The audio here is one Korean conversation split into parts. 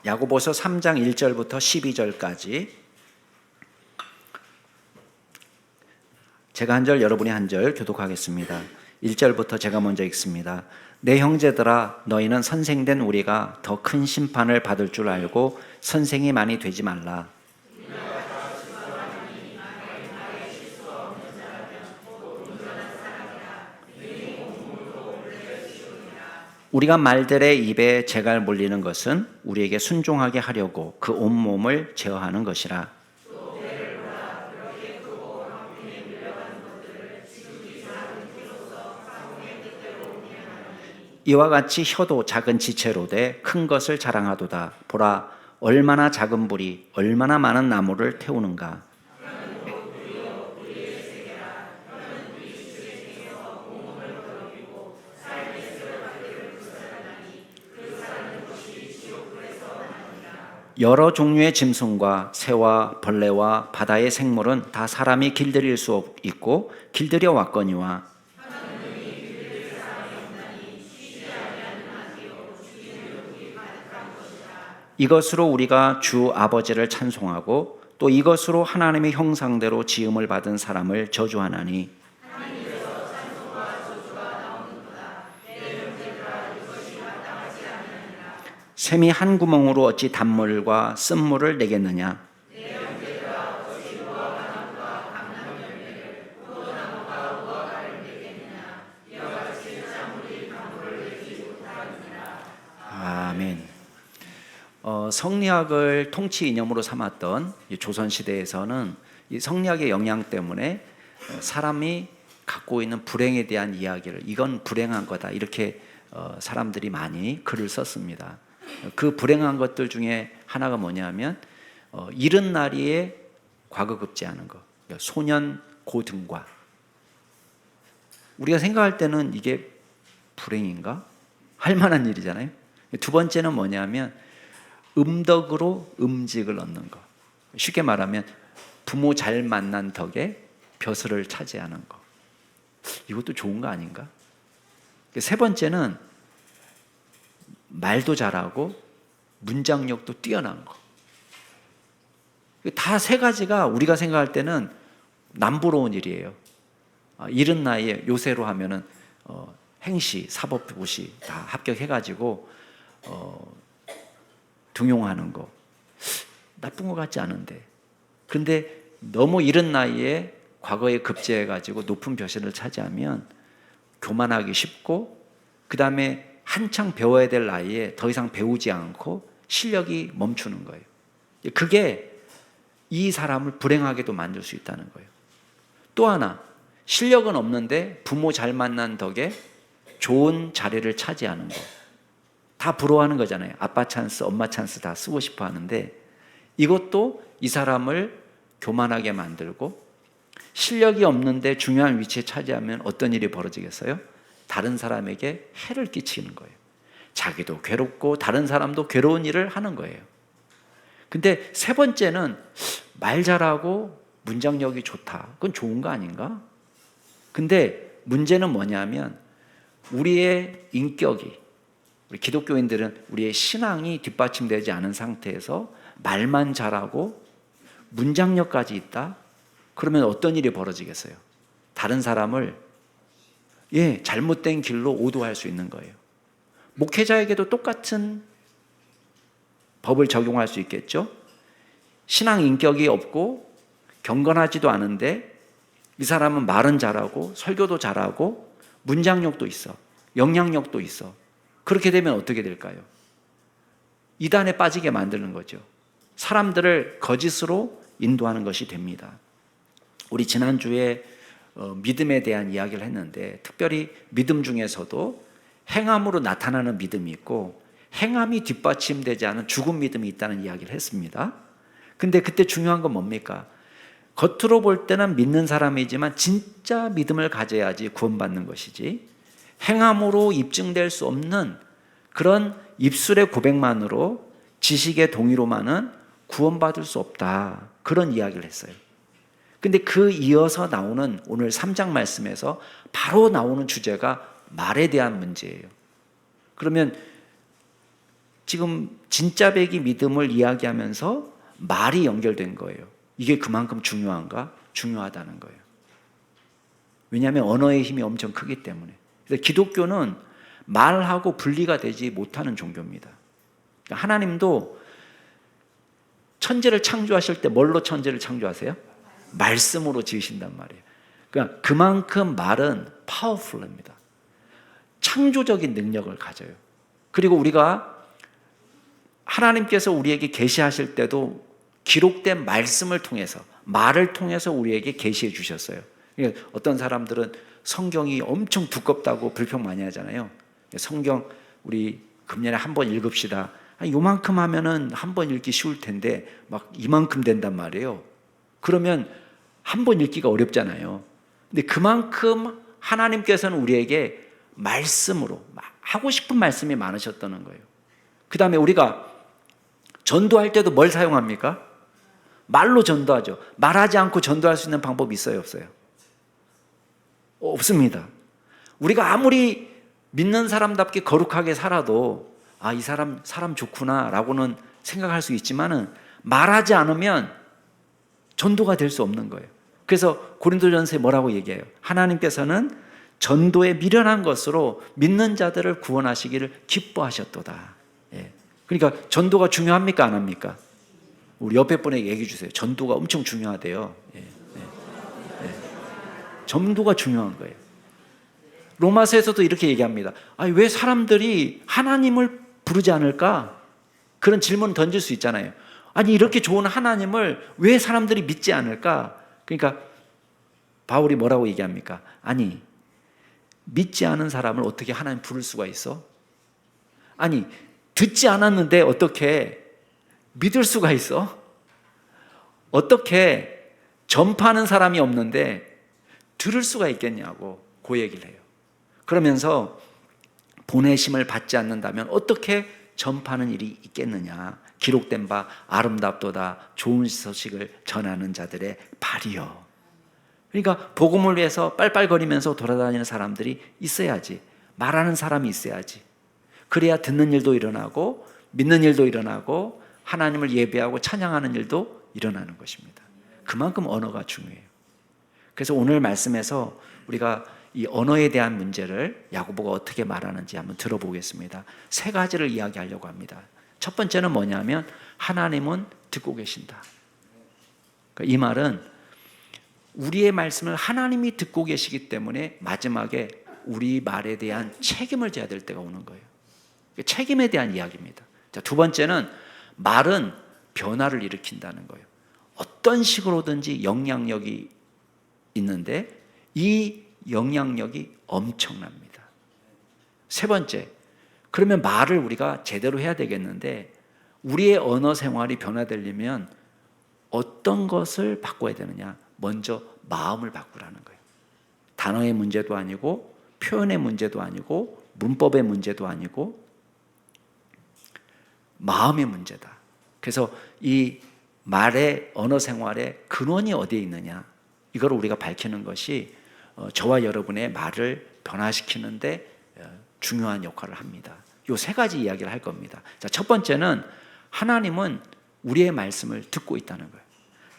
야고보서 3장 1절부터 12절까지 제가 한 절, 여러분이 한 절 교독하겠습니다. 1절부터 제가 먼저 읽습니다. 내 형제들아, 너희는 선생된 우리가 더 큰 심판을 받을 줄 알고 선생이 많이 되지 말라. 우리가 말들의 입에 재갈 물리는 것은 우리에게 순종하게 하려고 그 온몸을 제어하는 것이라. 이와 같이 혀도 작은 지체로되 큰 것을 자랑하도다. 보라, 얼마나 작은 불이 얼마나 많은 나무를 태우는가. 여러 종류의 짐승과 새와 벌레와 바다의 생물은 다 사람이 길들일 수 있고 길들여 왔거니와 이것으로 우리가 주 아버지를 찬송하고 또 이것으로 하나님의 형상대로 지음을 받은 사람을 저주하나니 샘이 한 구멍으로 어찌 단물과 쓴물을 내겠느냐. 아멘. 성리학을 통치 이념으로 삼았던 조선시대에서는 이 성리학의 영향 때문에 사람이 갖고 있는 불행에 대한 이야기를 이건 불행한 거다 이렇게 사람들이 많이 글을 썼습니다. 그 불행한 것들 중에 하나가 뭐냐면 이른 나이에 과거급제하는 거, 소년 고등과. 우리가 생각할 때는 이게 불행인가? 할 만한 일이잖아요. 두 번째는 뭐냐면 음덕으로 음직을 얻는 거. 쉽게 말하면 부모 잘 만난 덕에 벼슬을 차지하는 거. 이것도 좋은 거 아닌가? 세 번째는 말도 잘하고 문장력도 뛰어난 거. 다 세 가지가 우리가 생각할 때는 남부러운 일이에요. 이른 나이에 요새로 하면은 행시, 사법고시 다 합격해가지고 등용하는 거 나쁜 것 같지 않은데, 근데 너무 이른 나이에 과거에 급제해가지고 높은 벼슬을 차지하면 교만하기 쉽고 그 다음에 한창 배워야 될 나이에 더 이상 배우지 않고 실력이 멈추는 거예요. 그게 이 사람을 불행하게도 만들 수 있다는 거예요. 또 하나, 실력은 없는데 부모 잘 만난 덕에 좋은 자리를 차지하는 거. 다 부러워하는 거잖아요. 아빠 찬스, 엄마 찬스 다 쓰고 싶어 하는데 이것도 이 사람을 교만하게 만들고, 실력이 없는데 중요한 위치에 차지하면 어떤 일이 벌어지겠어요? 다른 사람에게 해를 끼치는 거예요. 자기도 괴롭고 다른 사람도 괴로운 일을 하는 거예요. 근데 세 번째는 말 잘하고 문장력이 좋다. 그건 좋은 거 아닌가? 근데 문제는 뭐냐면 우리의 인격이, 우리 기독교인들은 우리의 신앙이 뒷받침되지 않은 상태에서 말만 잘하고 문장력까지 있다? 그러면 어떤 일이 벌어지겠어요? 다른 사람을 잘못된 길로 오도할 수 있는 거예요. 목회자에게도 똑같은 법을 적용할 수 있겠죠? 신앙 인격이 없고 경건하지도 않은데 이 사람은 말은 잘하고 설교도 잘하고 문장력도 있어, 영향력도 있어. 그렇게 되면 어떻게 될까요? 이단에 빠지게 만드는 거죠. 사람들을 거짓으로 인도하는 것이 됩니다. 우리 지난주에 믿음에 대한 이야기를 했는데, 특별히 믿음 중에서도 행함으로 나타나는 믿음이 있고 행함이 뒷받침되지 않은 죽은 믿음이 있다는 이야기를 했습니다. 근데 그때 중요한 건 뭡니까? 겉으로 볼 때는 믿는 사람이지만 진짜 믿음을 가져야지 구원받는 것이지, 행함으로 입증될 수 없는 그런 입술의 고백만으로 지식의 동의로만은 구원받을 수 없다. 그런 이야기를 했어요. 근데 그 이어서 나오는 오늘 3장 말씀에서 바로 나오는 주제가 말에 대한 문제예요. 그러면 지금 진짜 배기 믿음을 이야기하면서 말이 연결된 거예요. 이게 그만큼 중요한가? 중요하다는 거예요. 왜냐하면 언어의 힘이 엄청 크기 때문에. 그래서 기독교는 말하고 분리가 되지 못하는 종교입니다. 그러니까 하나님도 천지를 창조하실 때 뭘로 천지를 창조하세요? 말씀으로 지으신단 말이에요. 그러니까 그만큼 말은 파워풀합니다. 창조적인 능력을 가져요. 그리고 우리가 하나님께서 우리에게 계시하실 때도 기록된 말씀을 통해서, 말을 통해서 우리에게 계시해 주셨어요. 그러니까 어떤 사람들은 성경이 엄청 두껍다고 불평 많이 하잖아요. 성경 우리 금년에 한 번 읽읍시다. 요만큼 하면은 한 번 읽기 쉬울 텐데 막 이만큼 된단 말이에요. 그러면 한 번 읽기가 어렵잖아요. 근데 그만큼 하나님께서는 우리에게 말씀으로 하고 싶은 말씀이 많으셨다는 거예요. 그 다음에 우리가 전도할 때도 뭘 사용합니까? 말로 전도하죠. 말하지 않고 전도할 수 있는 방법이 있어요, 없어요? 없습니다. 우리가 아무리 믿는 사람답게 거룩하게 살아도 이 사람 좋구나 라고는 생각할 수 있지만은 말하지 않으면 전도가 될 수 없는 거예요. 그래서 고린도전서에 뭐라고 얘기해요? 하나님께서는 전도에 미련한 것으로 믿는 자들을 구원하시기를 기뻐하셨도다. 예. 그러니까 전도가 중요합니까? 안 합니까? 우리 옆에 분에게 얘기해 주세요. 전도가 엄청 중요하대요. 예. 예. 예. 전도가 중요한 거예요. 로마서에서도 이렇게 얘기합니다. 왜 사람들이 하나님을 부르지 않을까? 그런 질문 던질 수 있잖아요. 이렇게 좋은 하나님을 왜 사람들이 믿지 않을까? 그러니까 바울이 뭐라고 얘기합니까? 믿지 않은 사람을 어떻게 하나님 부를 수가 있어? 듣지 않았는데 어떻게 믿을 수가 있어? 어떻게 전파하는 사람이 없는데 들을 수가 있겠냐고 그 얘기를 해요. 그러면서 보내심을 받지 않는다면 어떻게 전파하는 일이 있겠느냐? 기록된 바 아름답도다 좋은 소식을 전하는 자들의 발이요. 그러니까 복음을 위해서 빨빨거리면서 돌아다니는 사람들이 있어야지. 말하는 사람이 있어야지. 그래야 듣는 일도 일어나고 믿는 일도 일어나고 하나님을 예배하고 찬양하는 일도 일어나는 것입니다. 그만큼 언어가 중요해요. 그래서 오늘 말씀에서 우리가 이 언어에 대한 문제를 야고보가 어떻게 말하는지 한번 들어보겠습니다. 세 가지를 이야기하려고 합니다. 첫 번째는 뭐냐면 하나님은 듣고 계신다. 그러니까 이 말은 우리의 말씀을 하나님이 듣고 계시기 때문에 마지막에 우리 말에 대한 책임을 져야 될 때가 오는 거예요. 책임에 대한 이야기입니다. 자, 두 번째는 말은 변화를 일으킨다는 거예요. 어떤 식으로든지 영향력이 있는데 이 영향력이 엄청납니다. 세 번째, 그러면 말을 우리가 제대로 해야 되겠는데 우리의 언어 생활이 변화되려면 어떤 것을 바꿔야 되느냐? 먼저 마음을 바꾸라는 거예요. 단어의 문제도 아니고 표현의 문제도 아니고 문법의 문제도 아니고 마음의 문제다. 그래서 이 말의 언어 생활의 근원이 어디에 있느냐? 이걸 우리가 밝히는 것이 저와 여러분의 말을 변화시키는데 중요한 역할을 합니다. 이 세 가지 이야기를 할 겁니다. 자, 첫 번째는 하나님은 우리의 말씀을 듣고 있다는 거예요.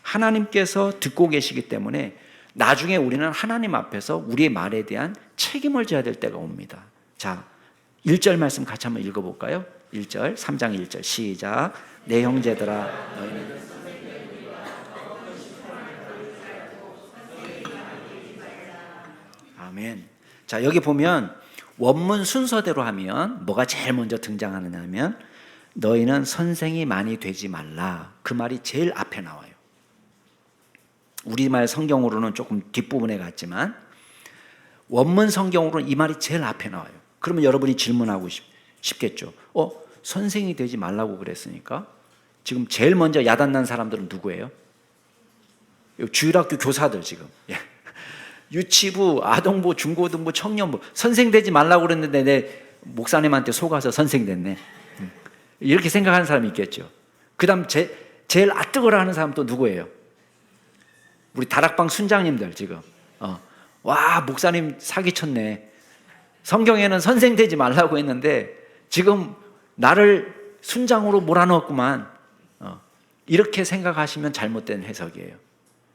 하나님께서 듣고 계시기 때문에 나중에 우리는 하나님 앞에서 우리의 말에 대한 책임을 져야 될 때가 옵니다. 자, 1절 말씀 같이 한번 읽어볼까요? 1절, 3장 1절 시작. 내 형제들아 너희는 아멘. 자, 여기 보면 원문 순서대로 하면 뭐가 제일 먼저 등장하느냐 하면 너희는 선생이 많이 되지 말라. 그 말이 제일 앞에 나와요. 우리말 성경으로는 조금 뒷부분에 갔지만 원문 성경으로는 이 말이 제일 앞에 나와요. 그러면 여러분이 질문하고 싶겠죠. 선생이 되지 말라고 그랬으니까 지금 제일 먼저 야단난 사람들은 누구예요? 주일학교 교사들 지금. 유치부, 아동부, 중고등부, 청년부 선생 되지 말라고 그랬는데 내 목사님한테 속아서 선생 됐네. 이렇게 생각하는 사람이 있겠죠. 그 다음 제일 아뜨거라 하는 사람 또 누구예요? 우리 다락방 순장님들 지금. 와, 목사님 사기쳤네. 성경에는 선생 되지 말라고 했는데 지금 나를 순장으로 몰아넣었구만. 이렇게 생각하시면 잘못된 해석이에요.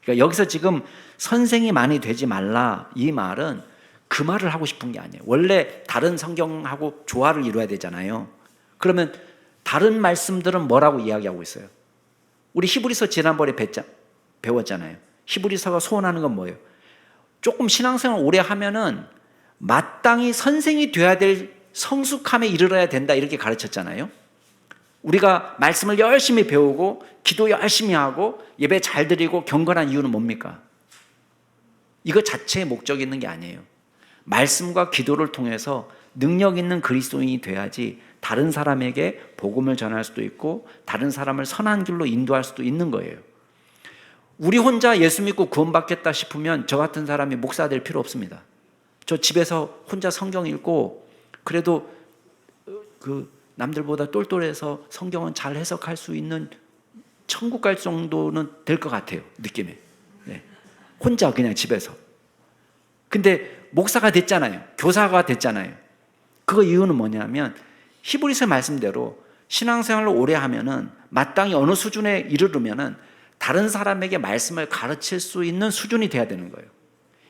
그러니까 여기서 지금 선생이 많이 되지 말라 이 말은 그 말을 하고 싶은 게 아니에요. 원래 다른 성경하고 조화를 이루어야 되잖아요. 그러면 다른 말씀들은 뭐라고 이야기하고 있어요? 우리 히브리서 지난번에 배웠잖아요. 히브리서가 소원하는 건 뭐예요? 조금 신앙생활 오래 하면은 마땅히 선생이 돼야 될 성숙함에 이르러야 된다 이렇게 가르쳤잖아요. 우리가 말씀을 열심히 배우고 기도 열심히 하고 예배 잘 드리고 경건한 이유는 뭡니까? 이거 자체에 목적이 있는 게 아니에요. 말씀과 기도를 통해서 능력 있는 그리스도인이 돼야지 다른 사람에게 복음을 전할 수도 있고 다른 사람을 선한 길로 인도할 수도 있는 거예요. 우리 혼자 예수 믿고 구원받겠다 싶으면 저 같은 사람이 목사 될 필요 없습니다. 저 집에서 혼자 성경 읽고 그래도 그 남들보다 똘똘해서 성경은 잘 해석할 수 있는 천국 갈 정도는 될 것 같아요. 느낌에. 네. 혼자 그냥 집에서. 근데 목사가 됐잖아요. 교사가 됐잖아요. 그 이유는 뭐냐면 히브리서 말씀대로 신앙생활을 오래 하면은 마땅히 어느 수준에 이르르면은 다른 사람에게 말씀을 가르칠 수 있는 수준이 돼야 되는 거예요.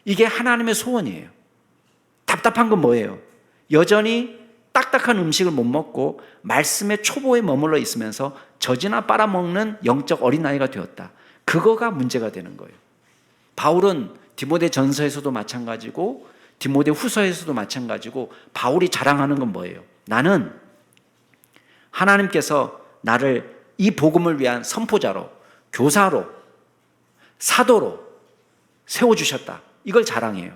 이게 하나님의 소원이에요. 답답한 건 뭐예요? 여전히 딱딱한 음식을 못 먹고 말씀의 초보에 머물러 있으면서 젖이나 빨아먹는 영적 어린아이가 되었다. 그거가 문제가 되는 거예요. 바울은 디모데 전서에서도 마찬가지고 디모데 후서에서도 마찬가지고 바울이 자랑하는 건 뭐예요? 나는 하나님께서 나를 이 복음을 위한 선포자로, 교사로, 사도로 세워주셨다. 이걸 자랑해요.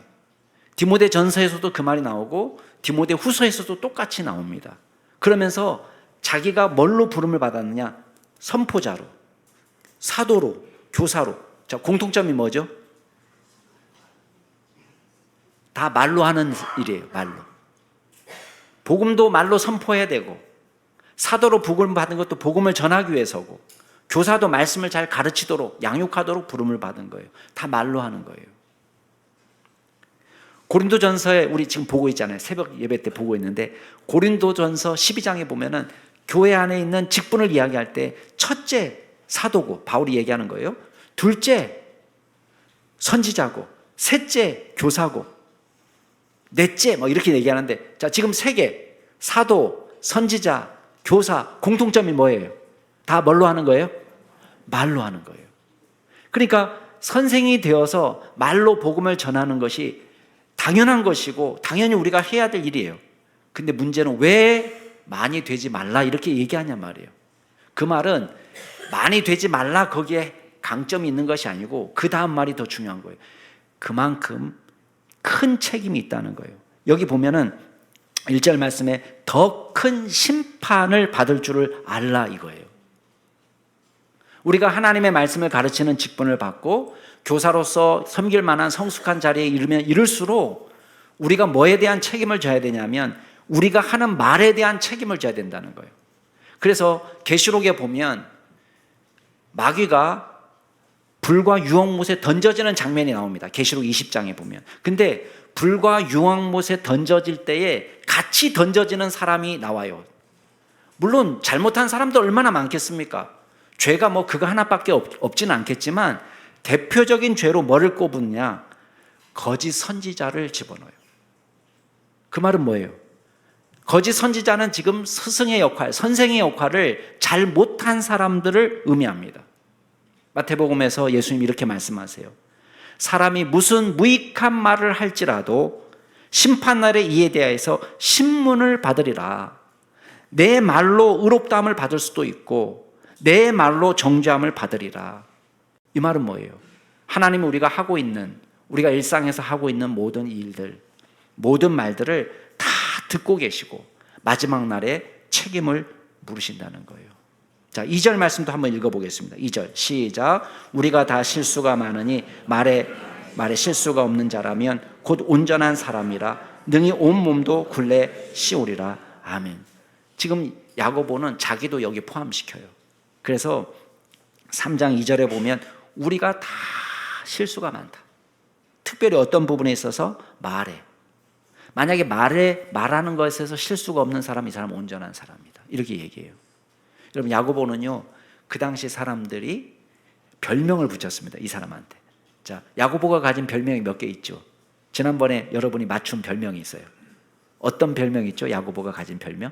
디모데 전서에서도 그 말이 나오고 디모데 후서에서도 똑같이 나옵니다. 그러면서 자기가 뭘로 부름을 받았느냐? 선포자로, 사도로, 교사로. 자, 공통점이 뭐죠? 다 말로 하는 일이에요. 말로. 복음도 말로 선포해야 되고 사도로 부름을 받은 것도 복음을 전하기 위해서고 교사도 말씀을 잘 가르치도록 양육하도록 부름을 받은 거예요. 다 말로 하는 거예요. 고린도전서에 우리 지금 보고 있잖아요. 새벽 예배 때 보고 있는데 고린도전서 12장에 보면은 교회 안에 있는 직분을 이야기할 때 첫째 사도고 바울이 얘기하는 거예요. 둘째 선지자고 셋째 교사고 넷째 뭐 이렇게 얘기하는데 자 지금 세 개 사도, 선지자, 교사 공통점이 뭐예요? 다 뭘로 하는 거예요? 말로 하는 거예요. 그러니까 선생이 되어서 말로 복음을 전하는 것이 당연한 것이고 당연히 우리가 해야 될 일이에요. 근데 문제는 왜 많이 되지 말라 이렇게 얘기하냔 말이에요. 그 말은 많이 되지 말라 거기에 강점이 있는 것이 아니고 그 다음 말이 더 중요한 거예요. 그만큼 큰 책임이 있다는 거예요. 여기 보면은 1절 말씀에 더 큰 심판을 받을 줄을 알라 이거예요. 우리가 하나님의 말씀을 가르치는 직분을 받고 교사로서 섬길 만한 성숙한 자리에 이르면 이를수록 우리가 뭐에 대한 책임을 져야 되냐면 우리가 하는 말에 대한 책임을 져야 된다는 거예요. 그래서 계시록에 보면 마귀가 불과 유황못에 던져지는 장면이 나옵니다. 계시록 20장에 보면. 근데 불과 유황못에 던져질 때에 같이 던져지는 사람이 나와요. 물론 잘못한 사람도 얼마나 많겠습니까? 죄가 뭐 그거 하나밖에 없지는 않겠지만 대표적인 죄로 뭐를 꼽느냐? 거짓 선지자를 집어넣어요. 그 말은 뭐예요? 거짓 선지자는 지금 스승의 역할, 선생의 역할을 잘 못한 사람들을 의미합니다. 마태복음에서 예수님이 이렇게 말씀하세요. 사람이 무슨 무익한 말을 할지라도 심판날에 이에 대하여서 신문을 받으리라. 내 말로 의롭다함을 받을 수도 있고 내 말로 정죄함을 받으리라. 이 말은 뭐예요? 하나님이 우리가 일상에서 하고 있는 모든 일들, 모든 말들을 다 듣고 계시고 마지막 날에 책임을 물으신다는 거예요. 자, 2절 말씀도 한번 읽어보겠습니다. 2절 시작. 우리가 다 실수가 많으니 말에 실수가 없는 자라면 곧 온전한 사람이라 능히 온 몸도 굴레 씌우리라. 아멘. 지금 야고보는 자기도 여기 포함시켜요. 그래서 3장 2절에 보면 우리가 다 실수가 많다. 특별히 어떤 부분에 있어서 말에. 만약에 말하는 것에서 실수가 없는 사람, 이 사람은 온전한 사람이다. 이렇게 얘기해요. 여러분, 야고보는요, 그 당시 사람들이 별명을 붙였습니다. 이 사람한테. 자, 야고보가 가진 별명이 몇 개 있죠? 지난번에 여러분이 맞춘 별명이 있어요. 어떤 별명이 있죠? 야고보가 가진 별명?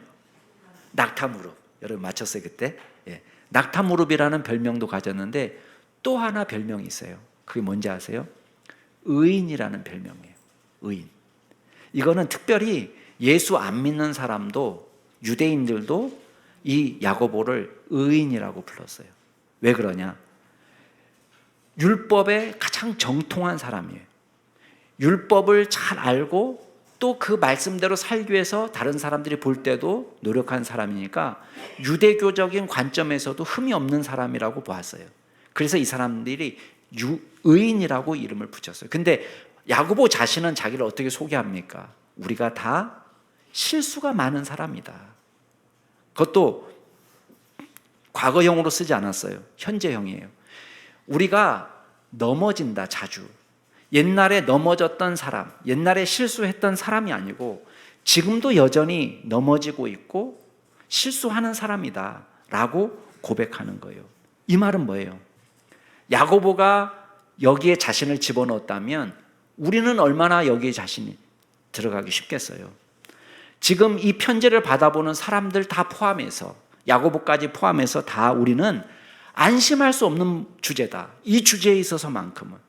낙타무릎. 여러분 맞췄어요, 그때? 예. 낙타무릎이라는 별명도 가졌는데 또 하나 별명이 있어요. 그게 뭔지 아세요? 의인이라는 별명이에요. 의인. 이거는 특별히 예수 안 믿는 사람도, 유대인들도 이 야고보를 의인이라고 불렀어요. 왜 그러냐? 율법에 가장 정통한 사람이에요. 율법을 잘 알고 또 그 말씀대로 살기 위해서 다른 사람들이 볼 때도 노력한 사람이니까 유대교적인 관점에서도 흠이 없는 사람이라고 보았어요. 그래서 이 사람들이 의인이라고 이름을 붙였어요. 근데 야고보 자신은 자기를 어떻게 소개합니까? 우리가 다 실수가 많은 사람이다. 그것도 과거형으로 쓰지 않았어요. 현재형이에요. 우리가 넘어진다, 자주. 옛날에 넘어졌던 사람, 옛날에 실수했던 사람이 아니고 지금도 여전히 넘어지고 있고 실수하는 사람이다 라고 고백하는 거예요. 이 말은 뭐예요? 야고보가 여기에 자신을 집어넣었다면 우리는 얼마나 여기에 자신이 들어가기 쉽겠어요. 지금 이 편지를 받아보는 사람들 다 포함해서, 야고보까지 포함해서 다 우리는 안심할 수 없는 주제다. 이 주제에 있어서만큼은.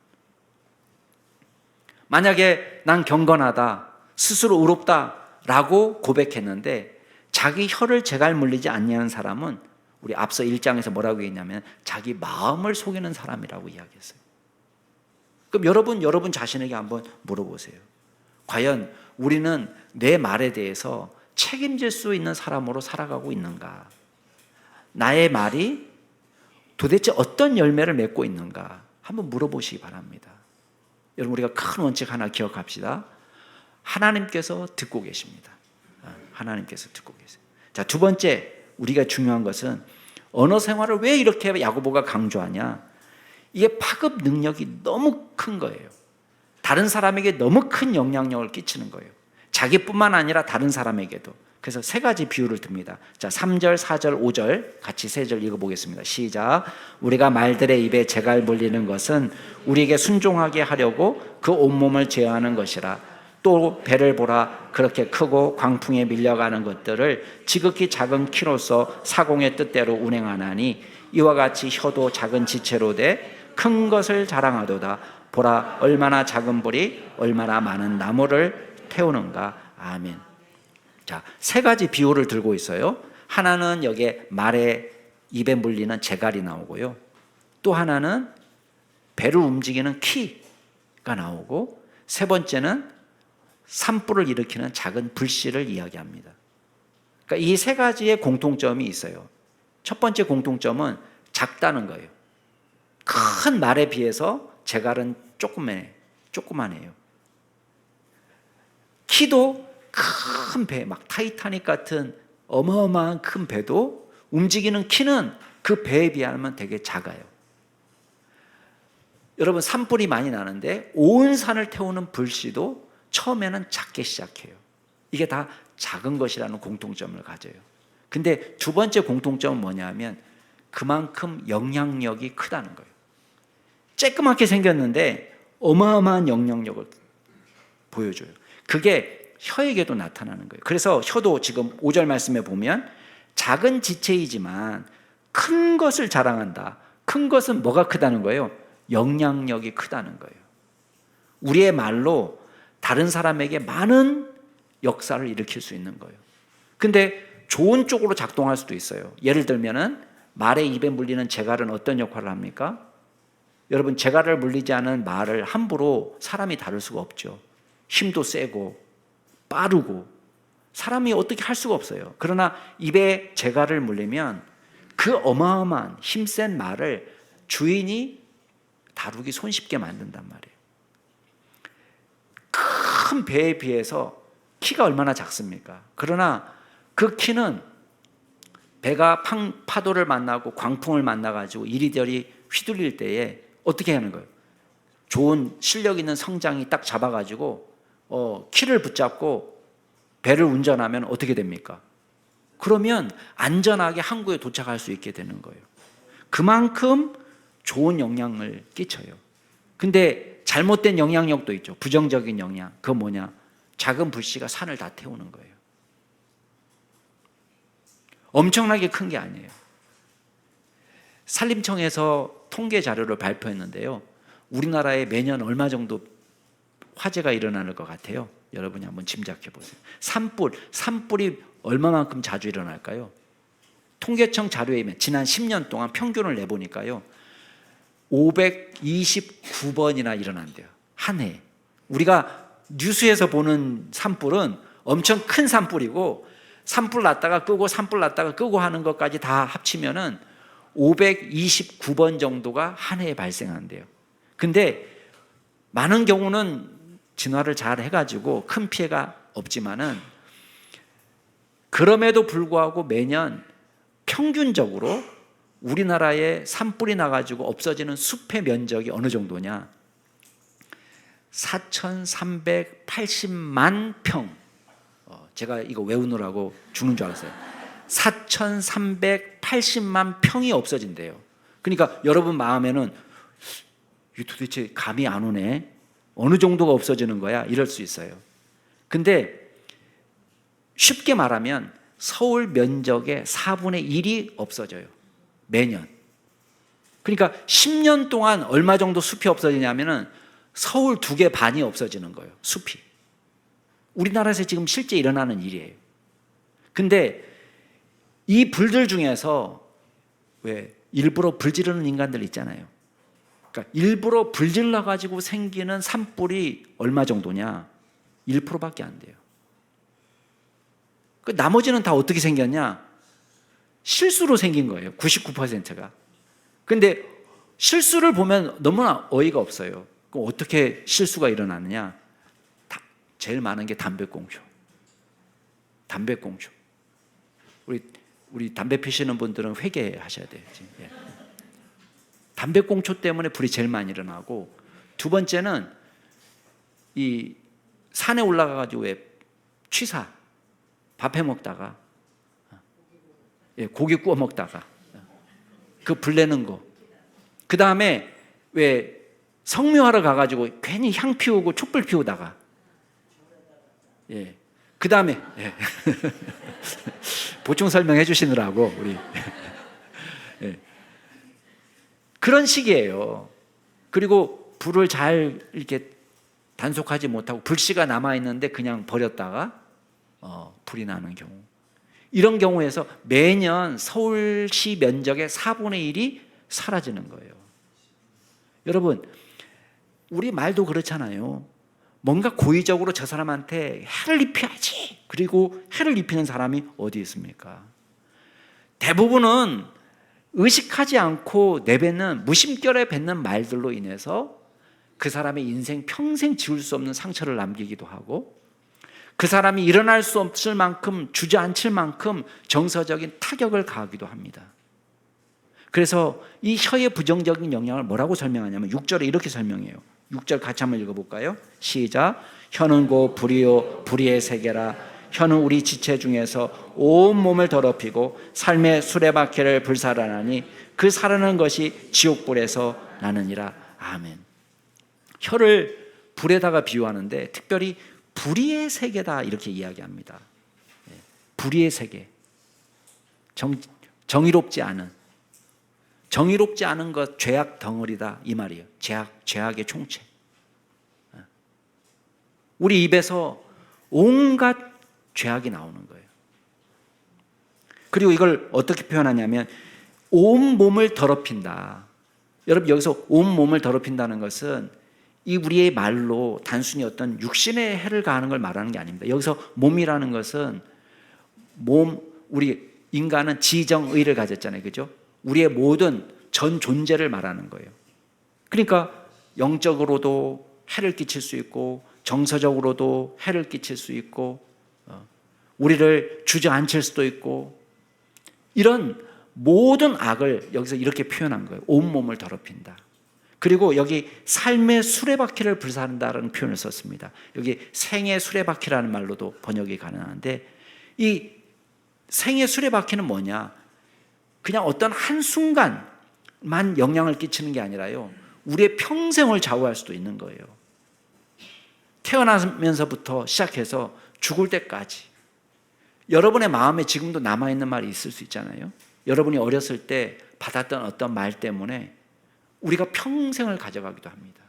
만약에 난 경건하다, 스스로 의롭다라고 고백했는데 자기 혀를 제갈 물리지 않냐는 사람은 우리 앞서 1장에서 뭐라고 했냐면 자기 마음을 속이는 사람이라고 이야기했어요. 그럼 여러분 자신에게 한번 물어보세요. 과연 우리는 내 말에 대해서 책임질 수 있는 사람으로 살아가고 있는가? 나의 말이 도대체 어떤 열매를 맺고 있는가? 한번 물어보시기 바랍니다. 여러분, 우리가 큰 원칙 하나 기억합시다. 하나님께서 듣고 계십니다. 하나님께서 듣고 계세요. 자, 두 번째 우리가 중요한 것은 언어 생활을 왜 이렇게 야고보가 강조하냐? 이게 파급 능력이 너무 큰 거예요. 다른 사람에게 너무 큰 영향력을 끼치는 거예요. 자기뿐만 아니라 다른 사람에게도. 그래서 세 가지 비유를 듭니다. 자, 3절, 4절, 5절 같이 세 절 읽어보겠습니다. 시작. 우리가 말들의 입에 재갈 물리는 것은 우리에게 순종하게 하려고 그 온몸을 제어하는 것이라. 또 배를 보라. 그렇게 크고 광풍에 밀려가는 것들을 지극히 작은 키로서 사공의 뜻대로 운행하나니 이와 같이 혀도 작은 지체로 돼 큰 것을 자랑하도다. 보라, 얼마나 작은 불이 얼마나 많은 나무를 태우는가. 아멘. 자, 세 가지 비유를 들고 있어요. 하나는 여기에 말에 입에 물리는 재갈이 나오고요. 또 하나는 배를 움직이는 키가 나오고, 세 번째는 산불을 일으키는 작은 불씨를 이야기합니다. 그러니까 이 세 가지의 공통점이 있어요. 첫 번째 공통점은 작다는 거예요. 큰 말에 비해서 재갈은 조그만해요. 키도 큰 배, 막 타이타닉 같은 어마어마한 큰 배도 움직이는 키는 그 배에 비하면 되게 작아요. 여러분, 산불이 많이 나는데 온 산을 태우는 불씨도 처음에는 작게 시작해요. 이게 다 작은 것이라는 공통점을 가져요. 근데 두 번째 공통점은 뭐냐면 그만큼 영향력이 크다는 거예요. 쬐끄맣게 생겼는데 어마어마한 영향력을 보여줘요. 그게 혀에게도 나타나는 거예요. 그래서 혀도 지금 5절 말씀에 보면 작은 지체이지만 큰 것을 자랑한다. 큰 것은 뭐가 크다는 거예요? 영향력이 크다는 거예요. 우리의 말로 다른 사람에게 많은 역사를 일으킬 수 있는 거예요. 근데 좋은 쪽으로 작동할 수도 있어요. 예를 들면은 말의 입에 물리는 재갈은 어떤 역할을 합니까? 여러분, 재갈을 물리지 않은 말을 함부로 사람이 다룰 수가 없죠. 힘도 세고 빠르고 사람이 어떻게 할 수가 없어요. 그러나 입에 재갈을 물리면 그 어마어마한 힘센 말을 주인이 다루기 손쉽게 만든단 말이에요. 큰 배에 비해서 키가 얼마나 작습니까? 그러나 그 키는 배가 파도를 만나고 광풍을 만나가지고 이리저리 휘둘릴 때에 어떻게 하는 거예요? 좋은 실력 있는 성장이 딱 잡아가지고 키를 붙잡고 배를 운전하면 어떻게 됩니까? 그러면 안전하게 항구에 도착할 수 있게 되는 거예요. 그만큼 좋은 영향을 끼쳐요. 근데 잘못된 영향력도 있죠. 부정적인 영향. 그건 뭐냐? 작은 불씨가 산을 다 태우는 거예요. 엄청나게 큰 게 아니에요. 산림청에서 통계 자료를 발표했는데요. 우리나라에 매년 얼마 정도 화재가 일어나는 것 같아요? 여러분이 한번 짐작해 보세요. 산불이 얼마만큼 자주 일어날까요? 통계청 자료에 의하면 지난 10년 동안 평균을 내보니까요. 529번이나 일어난대요. 한 해. 우리가 뉴스에서 보는 산불은 엄청 큰 산불이고 산불 났다가 끄고 산불 났다가 끄고 하는 것까지 다 합치면은 529번 정도가 한 해에 발생한대요. 근데 많은 경우는 진화를 잘 해가지고 큰 피해가 없지만은 그럼에도 불구하고 매년 평균적으로 우리나라에 산불이 나가지고 없어지는 숲의 면적이 어느 정도냐? 4,380만 평. 제가 이거 외우느라고 죽는 줄 알았어요. 4,380만 평이 없어진대요. 그러니까 여러분 마음에는 이게 도대체 감이 안 오네. 어느 정도가 없어지는 거야? 이럴 수 있어요. 근데 쉽게 말하면 서울 면적의 4분의 1이 없어져요. 매년. 그러니까 10년 동안 얼마 정도 숲이 없어지냐면은 서울 2개 반이 없어지는 거예요. 숲이. 우리나라에서 지금 실제 일어나는 일이에요. 근데 이 불들 중에서 왜 일부러 불 지르는 인간들 있잖아요. 그러니까 일부러 불 질러 가지고 생기는 산불이 얼마 정도냐? 1%밖에 안 돼요. 그 나머지는 다 어떻게 생겼냐? 실수로 생긴 거예요. 99%가. 근데 실수를 보면 너무나 어이가 없어요. 그럼 어떻게 실수가 일어나느냐? 제일 많은 게 담배꽁초. 담배꽁초. 우리 담배 피시는 분들은 회개하셔야 돼요. 예. 담배꽁초 때문에 불이 제일 많이 일어나고, 두 번째는 이 산에 올라가가지고 왜 취사 밥 해 먹다가 고기 구워 먹다가 그 불 내는 거. 그 다음에 왜 성묘하러 가가지고 괜히 향 피우고 촛불 피우다가 그 다음에 보충 설명해 주시느라고 우리 그런 식이에요. 그리고 불을 잘 이렇게 단속하지 못하고 불씨가 남아 있는데 그냥 버렸다가 불이 나는 경우. 이런 경우에서 매년 서울시 면적의 4분의 1이 사라지는 거예요. 여러분, 우리 말도 그렇잖아요. 뭔가 고의적으로 저 사람한테 해를 입혀야지. 그리고 해를 입히는 사람이 어디 있습니까? 대부분은 의식하지 않고 내뱉는 무심결에 뱉는 말들로 인해서 그 사람의 인생 평생 지울 수 없는 상처를 남기기도 하고, 그 사람이 일어날 수 없을 만큼 주저앉힐 만큼 정서적인 타격을 가하기도 합니다. 그래서 이 혀의 부정적인 영향을 뭐라고 설명하냐면 6절에 이렇게 설명해요. 6절 같이 한번 읽어볼까요? 시작. 혀는 곧 불이요 불의의 세계라. 혀는 우리 지체 중에서 온 몸을 더럽히고 삶의 수레바퀴를 불살하나니 그 사르는 것이 지옥불에서 나느니라. 아멘. 혀를 불에다가 비유하는데 특별히 불의의 세계다 이렇게 이야기합니다. 불의의 세계. 정의롭지 않은 것 죄악 덩어리다 이 말이에요. 죄악의 총체. 우리 입에서 온갖 죄악이 나오는 거예요. 그리고 이걸 어떻게 표현하냐면 온 몸을 더럽힌다. 여러분 여기서 온 몸을 더럽힌다는 것은 이 우리의 말로 단순히 어떤 육신의 해를 가하는 걸 말하는 게 아닙니다. 여기서 몸이라는 것은 우리 인간은 지정의를 가졌잖아요. 그죠? 우리의 모든 전 존재를 말하는 거예요. 그러니까 영적으로도 해를 끼칠 수 있고 정서적으로도 해를 끼칠 수 있고 우리를 주저앉힐 수도 있고 이런 모든 악을 여기서 이렇게 표현한 거예요. 온몸을 더럽힌다. 그리고 여기 삶의 수레바퀴를 불사른다라는 표현을 썼습니다. 여기 생의 수레바퀴라는 말로도 번역이 가능한데, 이 생의 수레바퀴는 뭐냐? 그냥 어떤 한순간만 영향을 끼치는 게 아니라요, 우리의 평생을 좌우할 수도 있는 거예요. 태어나면서부터 시작해서 죽을 때까지. 여러분의 마음에 지금도 남아있는 말이 있을 수 있잖아요. 여러분이 어렸을 때 받았던 어떤 말 때문에 우리가 평생을 가져가기도 합니다.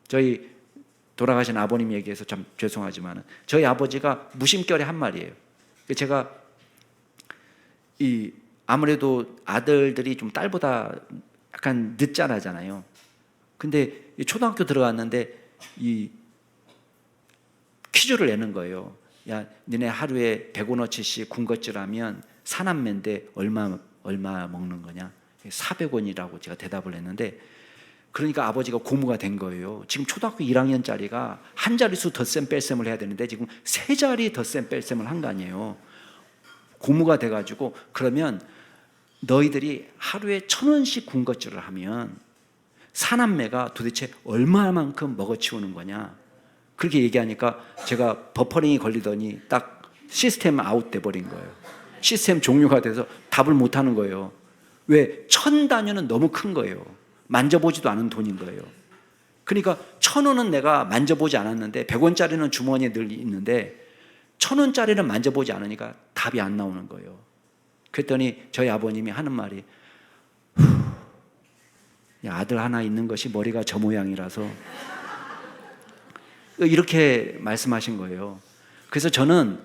저희 돌아가신 아버님 얘기해서 참 죄송하지만 저희 아버지가 무심결에 한 말이에요. 제가 아무래도 아들들이 좀 딸보다 약간 늦자라잖아요. 근데 초등학교 들어갔는데 이 퀴즈를 내는 거예요. 야, 니네 하루에 100원어치씩 군것질하면 사남매인데 얼마 먹는 거냐? 400원이라고 제가 대답을 했는데, 그러니까 아버지가 고무가 된 거예요. 지금 초등학교 1학년짜리가 한 자릿수 덧셈 뺄셈을 해야 되는데 지금 세 자리 덧셈 뺄셈을 한 거 아니에요. 고무가 돼가지고, 그러면 너희들이 하루에 1,000원씩 군것질을 하면 사남매가 도대체 얼마만큼 먹어치우는 거냐? 그렇게 얘기하니까 제가 버퍼링이 걸리더니 딱 시스템 아웃 돼버린 거예요. 시스템 종료가 돼서 답을 못하는 거예요. 왜? 1,000단위는 너무 큰 거예요. 만져보지도 않은 돈인 거예요. 그러니까 1,000원은 내가 만져보지 않았는데 100원짜리는 주머니에 늘 있는데 1,000원짜리는 만져보지 않으니까 답이 안 나오는 거예요. 그랬더니 저희 아버님이 하는 말이, 야, 아들 하나 있는 것이 머리가 저 모양이라서 이렇게 말씀하신 거예요. 그래서 저는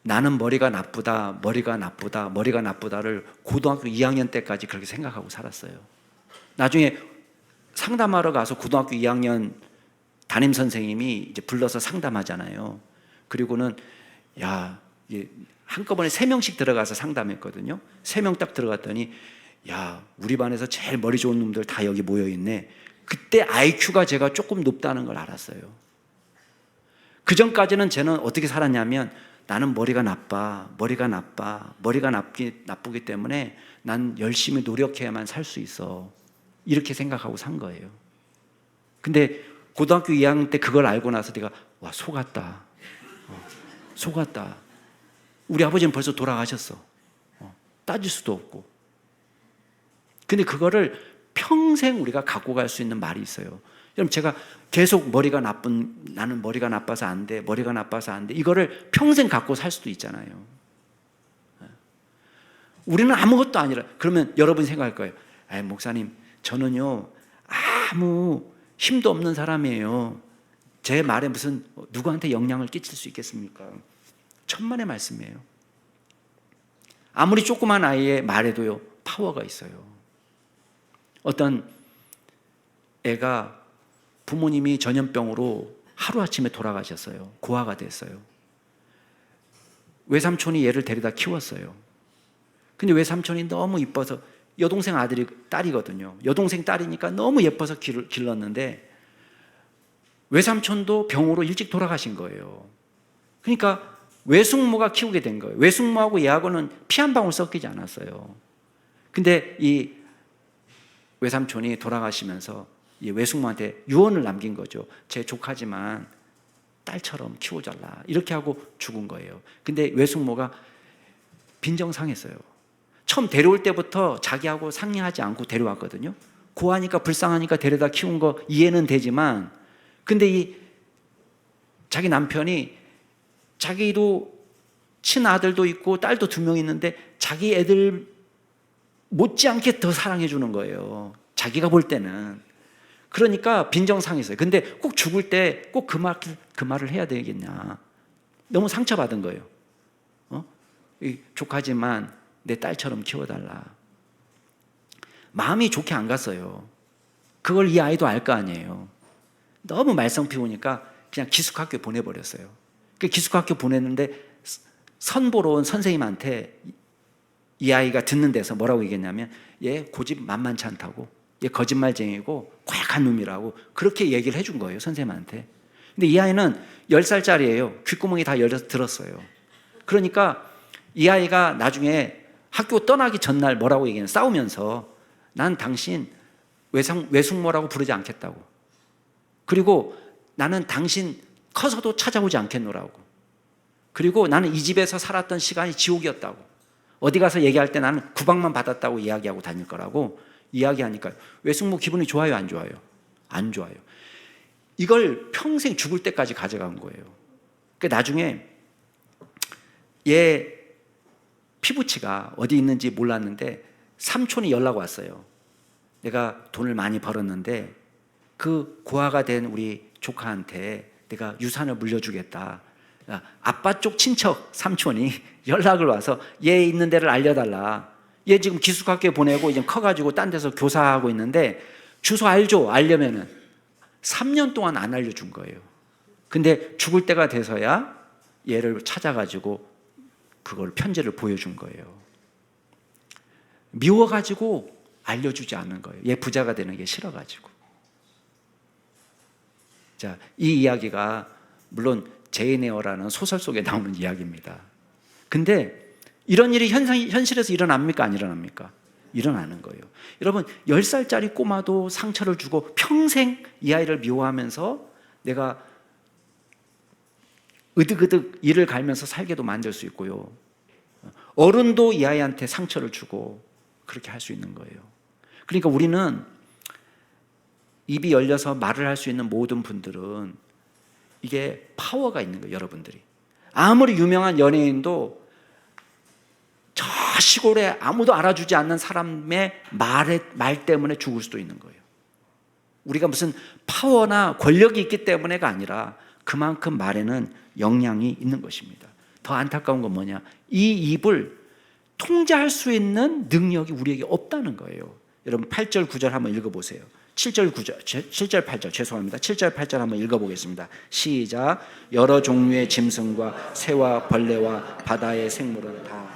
나는 머리가 나쁘다, 머리가 나쁘다, 머리가 나쁘다를 고등학교 2학년 때까지 그렇게 생각하고 살았어요. 나중에 상담하러 가서 고등학교 2학년 담임 선생님이 이제 불러서 상담하잖아요. 그리고는 야, 한꺼번에 3명씩 들어가서 상담했거든요. 3명 딱 들어갔더니, 야, 우리 반에서 제일 머리 좋은 놈들 다 여기 모여 있네. 그때 IQ가 제가 조금 높다는 걸 알았어요. 그 전까지는 저는 어떻게 살았냐면, 나는 머리가 나빠, 머리가 나쁘기 때문에 난 열심히 노력해야만 살 수 있어, 이렇게 생각하고 산 거예요. 근데 고등학교 2학년 때 그걸 알고 나서 내가, 와, 속았다. 속았다. 우리 아버지는 벌써 돌아가셨어. 따질 수도 없고. 근데 그거를 평생 우리가 갖고 갈 수 있는 말이 있어요. 여러분, 제가 계속 나는 머리가 나빠서 안 돼, 머리가 나빠서 안 돼, 이거를 평생 갖고 살 수도 있잖아요. 우리는 아무것도 아니라. 그러면 여러분이 생각할 거예요. 아, 목사님, 저는요 아무 힘도 없는 사람이에요. 제 말에 무슨 누구한테 영향을 끼칠 수 있겠습니까? 천만의 말씀이에요. 아무리 조그만 아이의 말에도요 파워가 있어요. 어떤 애가 부모님이 전염병으로 하루아침에 돌아가셨어요. 고아가 됐어요. 외삼촌이 얘를 데려다 키웠어요. 근데 외삼촌이 너무 이뻐서, 여동생 딸이거든요. 여동생 딸이니까 너무 예뻐서 길렀는데 외삼촌도 병으로 일찍 돌아가신 거예요. 그러니까 외숙모가 키우게 된 거예요. 외숙모하고 얘하고는 피 한 방울 섞이지 않았어요. 근데 이 외삼촌이 돌아가시면서 이 외숙모한테 유언을 남긴 거죠. 제 조카지만 딸처럼 키워달라, 이렇게 하고 죽은 거예요. 근데 외숙모가 빈정상했어요. 처음 데려올 때부터 자기하고 상의하지 않고 데려왔거든요. 고하니까 불쌍하니까 데려다 키운 거 이해는 되지만, 근데 자기 남편이 자기도 친아들도 있고 딸도 2명 있는데 자기 애들 못지않게 더 사랑해 주는 거예요. 자기가 볼 때는. 그러니까 빈정상했어요. 근데 꼭 죽을 때 꼭 그 말을 해야 되겠냐. 너무 상처받은 거예요. 조카지만 내 딸처럼 키워달라. 마음이 좋게 안 갔어요. 그걸 이 아이도 알 거 아니에요. 너무 말썽 피우니까 그냥 기숙학교 보내버렸어요. 기숙학교 보냈는데 선보러 온 선생님한테 이 아이가 듣는 데서 뭐라고 얘기했냐면, 얘 고집 만만치 않다고, 얘 거짓말쟁이고 고약한 놈이라고 그렇게 얘기를 해준 거예요, 선생님한테. 근데 이 아이는 10살짜리예요. 귓구멍이 다 열려서 들었어요. 그러니까 이 아이가 나중에 학교 떠나기 전날 뭐라고 얘기해요? 싸우면서 난 당신 외숙모라고 부르지 않겠다고. 그리고 나는 당신 커서도 찾아오지 않겠노라고. 그리고 나는 이 집에서 살았던 시간이 지옥이었다고. 어디 가서 얘기할 때 나는 구박만 받았다고 이야기하고 다닐 거라고 이야기하니까 외숙모 기분이 좋아요, 안 좋아요? 안 좋아요. 이걸 평생 죽을 때까지 가져간 거예요. 그러니까 나중에 얘 피부치가 어디 있는지 몰랐는데 삼촌이 연락 왔어요. 내가 돈을 많이 벌었는데 그 고아가 된 우리 조카한테 내가 유산을 물려주겠다. 아빠 쪽 친척 삼촌이 연락을 와서 얘 있는 데를 알려달라. 얘 지금 기숙학교에 보내고 이제 커가지고 딴 데서 교사하고 있는데 주소 알죠? 알려면은 3년 동안 안 알려준 거예요. 근데 죽을 때가 돼서야 얘를 찾아가지고 그걸 편지를 보여준 거예요. 미워가지고 알려주지 않은 거예요. 얘 부자가 되는 게 싫어가지고. 자, 이 이야기가 물론 제인 에어라는 소설 속에 나오는 이야기입니다. 근데 이런 일이 현실에서 일어납니까? 안 일어납니까? 일어나는 거예요. 여러분, 10살짜리 꼬마도 상처를 주고 평생 이 아이를 미워하면서 내가 으득으득 이를 갈면서 살게도 만들 수 있고요. 어른도 이 아이한테 상처를 주고 그렇게 할 수 있는 거예요. 그러니까 우리는 입이 열려서 말을 할 수 있는 모든 분들은 이게 파워가 있는 거예요. 여러분들이 아무리 유명한 연예인도 저 시골에 아무도 알아주지 않는 사람의 말 때문에 죽을 수도 있는 거예요. 우리가 무슨 파워나 권력이 있기 때문에가 아니라 그만큼 말에는 영향이 있는 것입니다. 더 안타까운 건 뭐냐? 이 입을 통제할 수 있는 능력이 우리에게 없다는 거예요. 여러분 8절 9절 한번 읽어보세요. 7절 9절 7절 8절 죄송합니다. 7절 8절 한번 읽어보겠습니다. 시작. 여러 종류의 짐승과 새와 벌레와 바다의 생물은 다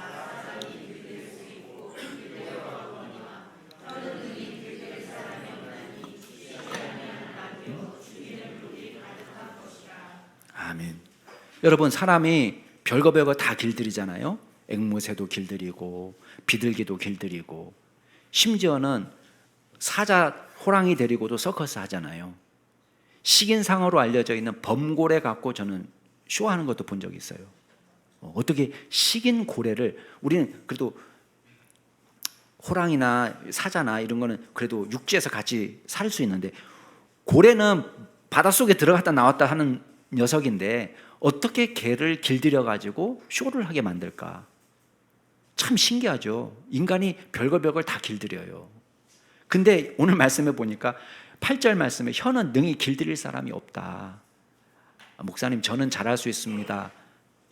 아멘. 여러분 사람이 별거 다 길들이잖아요. 앵무새도 길들이고 비둘기도 길들이고 심지어는 사자 호랑이 데리고도 서커스 하잖아요. 식인상어로 알려져 있는 범고래 갖고 저는 쇼하는 것도 본 적이 있어요. 어떻게 식인 고래를 우리는 그래도 호랑이나 사자나 이런 거는 그래도 육지에서 같이 살 수 있는데 고래는 바닷속에 들어갔다 나왔다 하는 녀석인데 어떻게 개를 길들여 가지고 쇼를 하게 만들까? 참 신기하죠. 인간이 별걸 다 길들여요. 근데 오늘 말씀에 보니까 8절 말씀에 혀는 능히 길들일 사람이 없다. 목사님 저는 잘할 수 있습니다.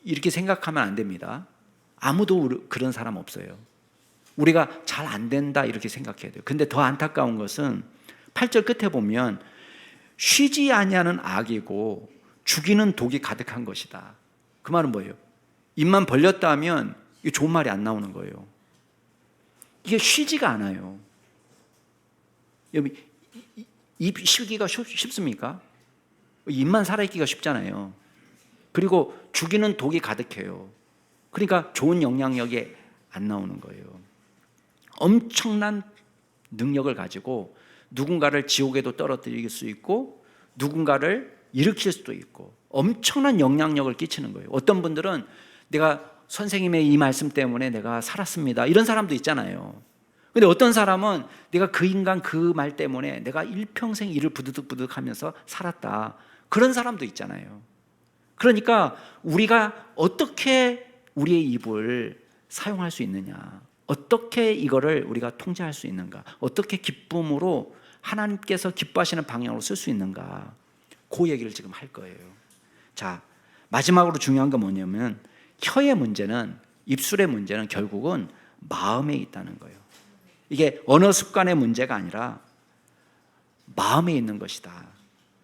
이렇게 생각하면 안 됩니다. 아무도 그런 사람 없어요. 우리가 잘 안 된다 이렇게 생각해야 돼요. 근데 더 안타까운 것은 8절 끝에 보면 쉬지 아니하는 악이고 죽이는 독이 가득한 것이다. 그 말은 뭐예요? 입만 벌렸다 하면 이게 좋은 말이 안 나오는 거예요. 이게 쉬지가 않아요. 여기 입 쉬기가 쉽습니까? 입만 살아있기가 쉽잖아요. 그리고 죽이는 독이 가득해요. 그러니까 좋은 영향력이 안 나오는 거예요. 엄청난 능력을 가지고 누군가를 지옥에도 떨어뜨릴 수 있고 누군가를 일으킬 수도 있고 엄청난 영향력을 끼치는 거예요. 어떤 분들은 내가 선생님의 이 말씀 때문에 내가 살았습니다. 이런 사람도 있잖아요. 근데 어떤 사람은 내가 그 인간 그 말 때문에 내가 일평생 이를 부드득부드득 하면서 살았다. 그런 사람도 있잖아요. 그러니까 우리가 어떻게 우리의 입을 사용할 수 있느냐, 어떻게 이거를 우리가 통제할 수 있는가, 어떻게 기쁨으로 하나님께서 기뻐하시는 방향으로 쓸 수 있는가, 그 얘기를 지금 할 거예요. 자, 마지막으로 중요한 건 뭐냐면 혀의 문제는, 입술의 문제는 결국은 마음에 있다는 거예요. 이게 언어 습관의 문제가 아니라 마음에 있는 것이다.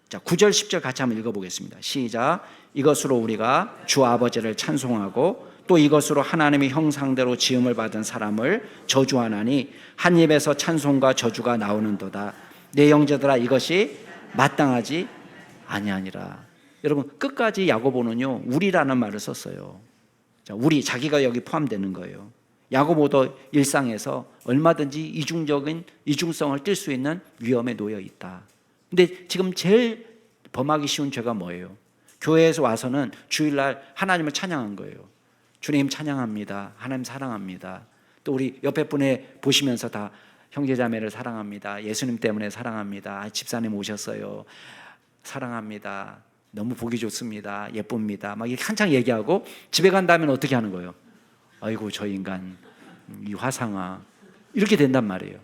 자, 9절 10절 같이 한번 읽어보겠습니다. 시작. 이것으로 우리가 주 아버지를 찬송하고 또 이것으로 하나님의 형상대로 지음을 받은 사람을 저주하나니 한 입에서 찬송과 저주가 나오는도다. 내 형제들아 이것이 마땅하지 아니하니라. 여러분 끝까지 야고보는요 우리라는 말을 썼어요. 자, 우리 자기가 여기 포함되는 거예요. 야고보도 일상에서 얼마든지 이중성을 띨 수 있는 위험에 놓여 있다. 근데 지금 제일 범하기 쉬운 죄가 뭐예요? 교회에서 와서는 주일날 하나님을 찬양한 거예요. 주님 찬양합니다. 하나님 사랑합니다. 또 우리 옆에 분에 보시면서 다 형제자매를 사랑합니다. 예수님 때문에 사랑합니다. 집사님 오셨어요. 사랑합니다. 너무 보기 좋습니다. 예쁩니다. 막 이렇게 한창 얘기하고 집에 간 다음에 어떻게 하는 거예요? 아이고 저 인간 이 화상아 이렇게 된단 말이에요.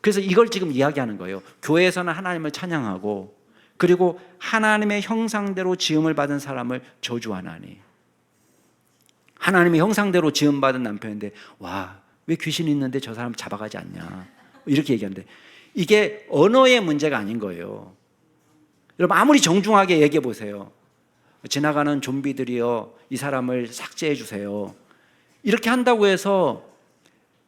그래서 이걸 지금 이야기하는 거예요. 교회에서는 하나님을 찬양하고 그리고 하나님의 형상대로 지음을 받은 사람을 저주하나니 하나님의 형상대로 지음받은 남편인데 와, 왜 귀신이 있는데 저 사람 잡아가지 않냐 이렇게 얘기하는데 이게 언어의 문제가 아닌 거예요. 여러분 아무리 정중하게 얘기해 보세요. 지나가는 좀비들이여 이 사람을 삭제해 주세요. 이렇게 한다고 해서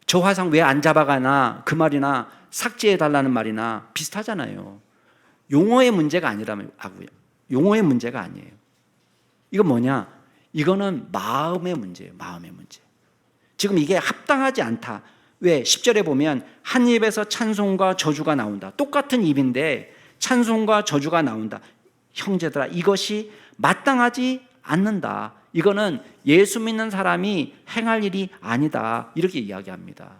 저 화상 왜 안 잡아가나 그 말이나 삭제해 달라는 말이나 비슷하잖아요. 용어의 문제가 아니라고요. 용어의 문제가 아니에요. 이건 뭐냐? 이거는 마음의 문제예요. 마음의 문제. 지금 이게 합당하지 않다. 왜? 10절에 보면 한 입에서 찬송과 저주가 나온다. 똑같은 입인데 찬송과 저주가 나온다. 형제들아 이것이 마땅하지 않는다. 이거는 예수 믿는 사람이 행할 일이 아니다. 이렇게 이야기합니다.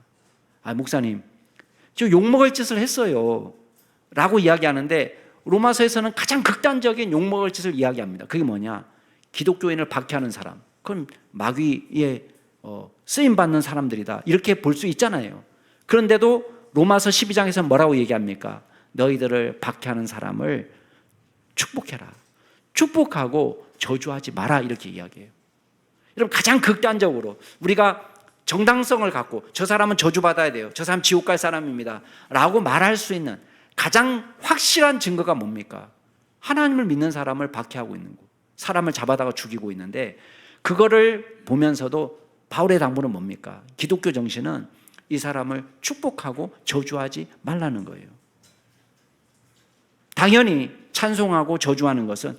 목사님 저 욕먹을 짓을 했어요 라고 이야기하는데 로마서에서는 가장 극단적인 욕먹을 짓을 이야기합니다. 그게 뭐냐? 기독교인을 박해하는 사람, 그건 마귀에 쓰임받는 사람들이다 이렇게 볼 수 있잖아요. 그런데도 로마서 12장에서 뭐라고 얘기합니까? 너희들을 박해하는 사람을 축복해라. 축복하고 저주하지 마라 이렇게 이야기해요. 여러분 가장 극단적으로 우리가 정당성을 갖고 저 사람은 저주받아야 돼요. 저 사람 지옥 갈 사람입니다 라고 말할 수 있는 가장 확실한 증거가 뭡니까? 하나님을 믿는 사람을 박해하고 있는 거, 사람을 잡아다가 죽이고 있는데 그거를 보면서도 바울의 당부는 뭡니까? 기독교 정신은 이 사람을 축복하고 저주하지 말라는 거예요. 당연히 찬송하고 저주하는 것은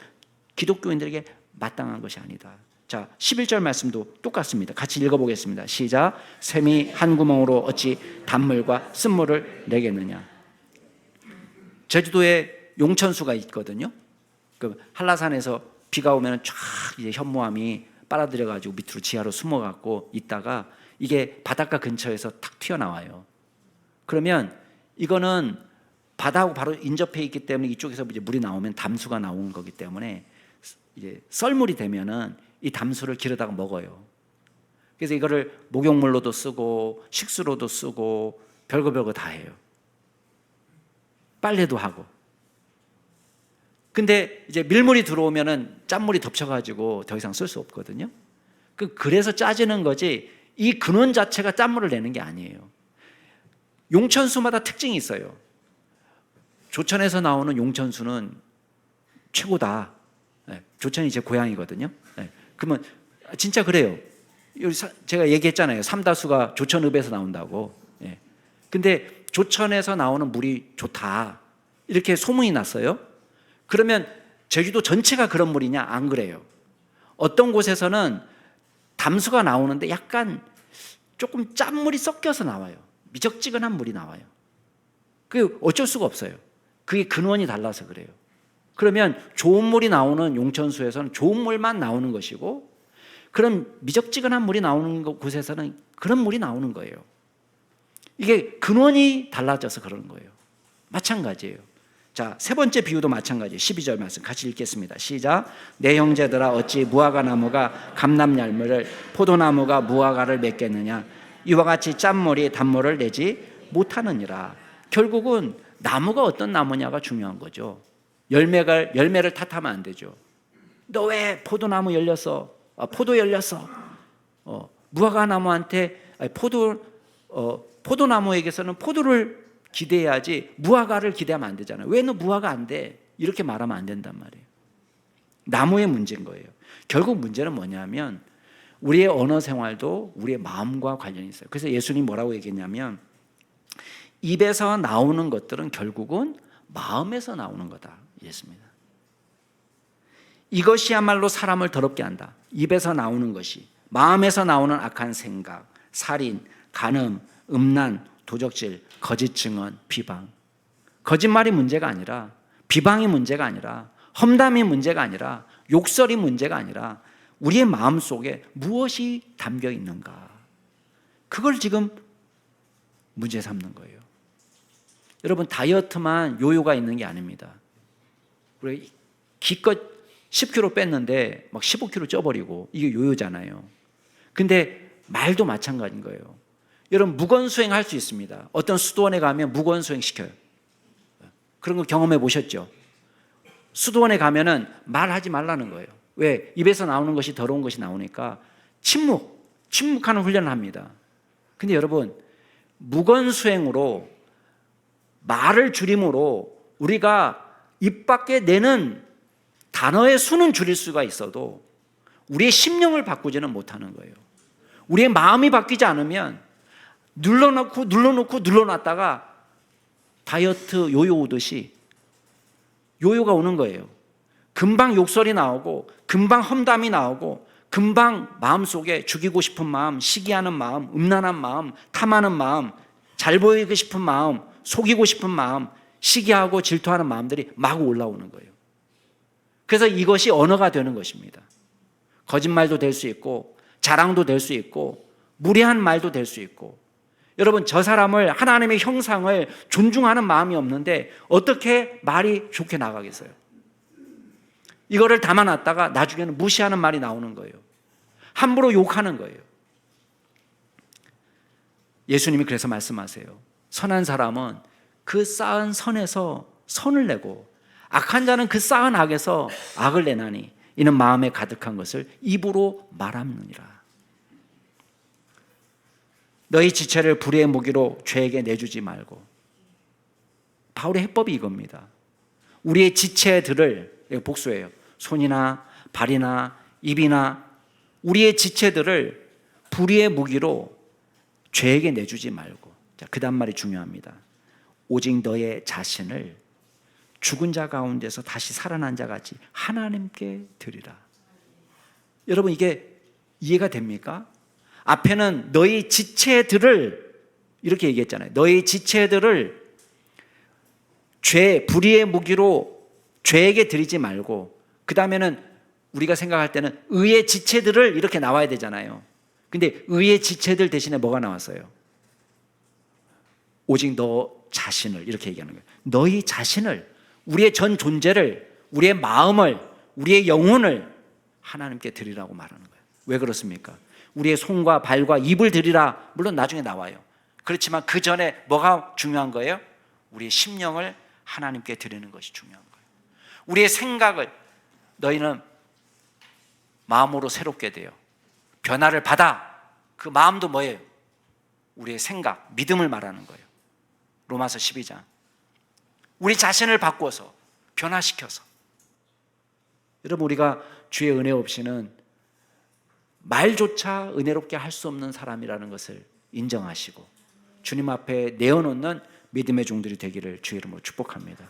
기독교인들에게 마땅한 것이 아니다. 자, 11절 말씀도 똑같습니다. 같이 읽어보겠습니다. 시작. 샘이 한 구멍으로 어찌 단물과 쓴물을 내겠느냐. 제주도에 용천수가 있거든요. 그 한라산에서 비가 오면 쫙 이제 현무암이 빨아들여가지고 밑으로 지하로 숨어갖고 있다가 이게 바닷가 근처에서 탁 튀어나와요. 그러면 이거는 바다하고 바로 인접해 있기 때문에 이쪽에서 이제 물이 나오면 담수가 나오는 거기 때문에 이제 썰물이 되면은 이 담수를 기르다가 먹어요. 그래서 이거를 목욕물로도 쓰고 식수로도 쓰고 별거 다 해요. 빨래도 하고. 근데 이제 밀물이 들어오면은 짠물이 덮쳐가지고 더 이상 쓸 수 없거든요. 그래서 짜지는 거지 이 근원 자체가 짠물을 내는 게 아니에요. 용천수마다 특징이 있어요. 조천에서 나오는 용천수는 최고다. 조천이 제 고향이거든요. 그러면 진짜 그래요. 제가 얘기했잖아요. 삼다수가 조천읍에서 나온다고. 근데 조천에서 나오는 물이 좋다 이렇게 소문이 났어요. 그러면 제주도 전체가 그런 물이냐? 안 그래요. 어떤 곳에서는 담수가 나오는데 약간 조금 짠물이 섞여서 나와요. 미적지근한 물이 나와요. 그게 어쩔 수가 없어요. 그게 근원이 달라서 그래요. 그러면 좋은 물이 나오는 용천수에서는 좋은 물만 나오는 것이고 그런 미적지근한 물이 나오는 곳에서는 그런 물이 나오는 거예요. 이게 근원이 달라져서 그런 거예요. 마찬가지예요. 자, 세 번째 비유도 마찬가지예요. 12절 말씀 같이 읽겠습니다. 시작. 내 형제들아 어찌 무화과 나무가 감람열매를 포도나무가 무화과를 맺겠느냐. 이와 같이 짠물이 단물을 내지 못하느니라. 결국은 나무가 어떤 나무냐가 중요한 거죠. 열매를 탓하면 안 되죠. 너 왜 포도나무 열렸어? 포도 열렸어. 무화과 나무한테 포도나무에게서는 포도를 기대해야지 무화과를 기대하면 안 되잖아요. 왜 너 무화과 안 돼? 이렇게 말하면 안 된단 말이에요. 나무의 문제인 거예요. 결국 문제는 뭐냐면 우리의 언어 생활도 우리의 마음과 관련이 있어요. 그래서 예수님이 뭐라고 얘기했냐면 입에서 나오는 것들은 결국은 마음에서 나오는 거다. 이랬습니다. 이것이야말로 사람을 더럽게 한다. 입에서 나오는 것이 마음에서 나오는 악한 생각, 살인, 간음, 음란, 도적질, 거짓 증언, 비방. 거짓말이 문제가 아니라, 비방이 문제가 아니라, 험담이 문제가 아니라, 욕설이 문제가 아니라 우리의 마음 속에 무엇이 담겨 있는가, 그걸 지금 문제 삼는 거예요. 여러분, 다이어트만 요요가 있는 게 아닙니다. 우리 기껏 10kg 뺐는데 막 15kg 쪄버리고, 이게 요요잖아요. 근데 말도 마찬가지인 거예요. 여러분, 무건수행 할 수 있습니다. 어떤 수도원에 가면 무건수행 시켜요. 그런 거 경험해 보셨죠? 수도원에 가면은 말하지 말라는 거예요. 왜? 입에서 나오는 것이 더러운 것이 나오니까 침묵하는 훈련을 합니다. 근데 여러분, 무건수행으로, 말을 줄임으로 우리가 입 밖에 내는 단어의 수는 줄일 수가 있어도 우리의 심령을 바꾸지는 못하는 거예요. 우리의 마음이 바뀌지 않으면 눌러놓고 눌러놨다가 다이어트 요요 오듯이 요요가 오는 거예요. 금방 욕설이 나오고, 금방 험담이 나오고, 금방 마음속에 죽이고 싶은 마음, 시기하는 마음, 음란한 마음, 탐하는 마음, 잘 보이고 싶은 마음, 속이고 싶은 마음, 시기하고 질투하는 마음들이 마구 올라오는 거예요. 그래서 이것이 언어가 되는 것입니다. 거짓말도 될 수 있고, 자랑도 될 수 있고, 무례한 말도 될 수 있고. 여러분, 저 사람을, 하나님의 형상을 존중하는 마음이 없는데 어떻게 말이 좋게 나가겠어요? 이거를 담아놨다가 나중에는 무시하는 말이 나오는 거예요. 함부로 욕하는 거예요. 예수님이 그래서 말씀하세요. 선한 사람은 그 쌓은 선에서 선을 내고, 악한 자는 그 쌓은 악에서 악을 내나니 이는 마음에 가득한 것을 입으로 말하느니라. 너희 지체를 불의의 무기로 죄에게 내주지 말고. 바울의 해법이 이겁니다. 우리의 지체들을, 복수예요, 손이나 발이나 입이나 우리의 지체들을 불의의 무기로 죄에게 내주지 말고. 자, 그 다음 말이 중요합니다. 오직 너의 자신을 죽은 자 가운데서 다시 살아난 자 같이 하나님께 드리라. 여러분, 이게 이해가 됩니까? 앞에는 너희 지체들을 이렇게 얘기했잖아요. 너희 지체들을 불의의 무기로 죄에게 드리지 말고, 그 다음에는 우리가 생각할 때는 의의 지체들을 이렇게 나와야 되잖아요. 근데 의의 지체들 대신에 뭐가 나왔어요? 오직 너 자신을, 이렇게 얘기하는 거예요. 너희 자신을, 우리의 전 존재를, 우리의 마음을, 우리의 영혼을 하나님께 드리라고 말하는 거예요. 왜 그렇습니까? 우리의 손과 발과 입을 드리라, 물론 나중에 나와요. 그렇지만 그 전에 뭐가 중요한 거예요? 우리의 심령을 하나님께 드리는 것이 중요한 거예요. 우리의 생각을, 너희는 마음으로 새롭게 돼요. 변화를 받아. 그 마음도 뭐예요? 우리의 생각, 믿음을 말하는 거예요. 로마서 12장. 우리 자신을 바꿔서, 변화시켜서. 여러분, 우리가 주의 은혜 없이는 말조차 은혜롭게 할 수 없는 사람이라는 것을 인정하시고 주님 앞에 내어놓는 믿음의 종들이 되기를 주의 이름으로 축복합니다.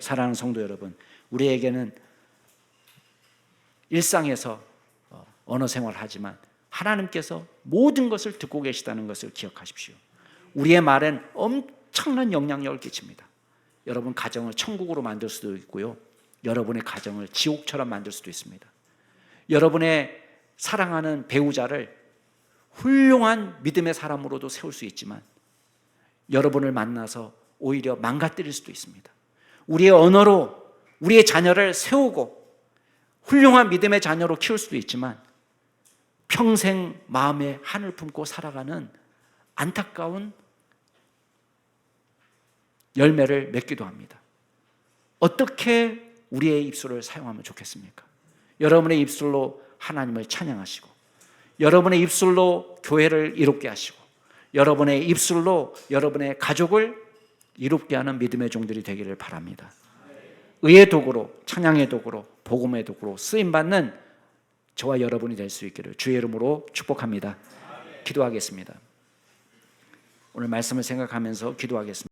사랑하는 성도 여러분, 우리에게는 일상에서 언어 생활하지만 하나님께서 모든 것을 듣고 계시다는 것을 기억하십시오. 우리의 말엔 엄청난 영향력을 끼칩니다. 여러분 가정을 천국으로 만들 수도 있고요, 여러분의 가정을 지옥처럼 만들 수도 있습니다. 여러분의 사랑하는 배우자를 훌륭한 믿음의 사람으로도 세울 수 있지만 여러분을 만나서 오히려 망가뜨릴 수도 있습니다. 우리의 언어로 우리의 자녀를 세우고 훌륭한 믿음의 자녀로 키울 수도 있지만 평생 마음에 한을 품고 살아가는 안타까운 열매를 맺기도 합니다. 어떻게 우리의 입술을 사용하면 좋겠습니까? 여러분의 입술로 하나님을 찬양하시고, 여러분의 입술로 교회를 이롭게 하시고, 여러분의 입술로 여러분의 가족을 이롭게 하는 믿음의 종들이 되기를 바랍니다. 의의 도구로, 찬양의 도구로, 복음의 도구로 쓰임받는 저와 여러분이 될 수 있기를 주의 이름으로 축복합니다. 기도하겠습니다. 오늘 말씀을 생각하면서 기도하겠습니다.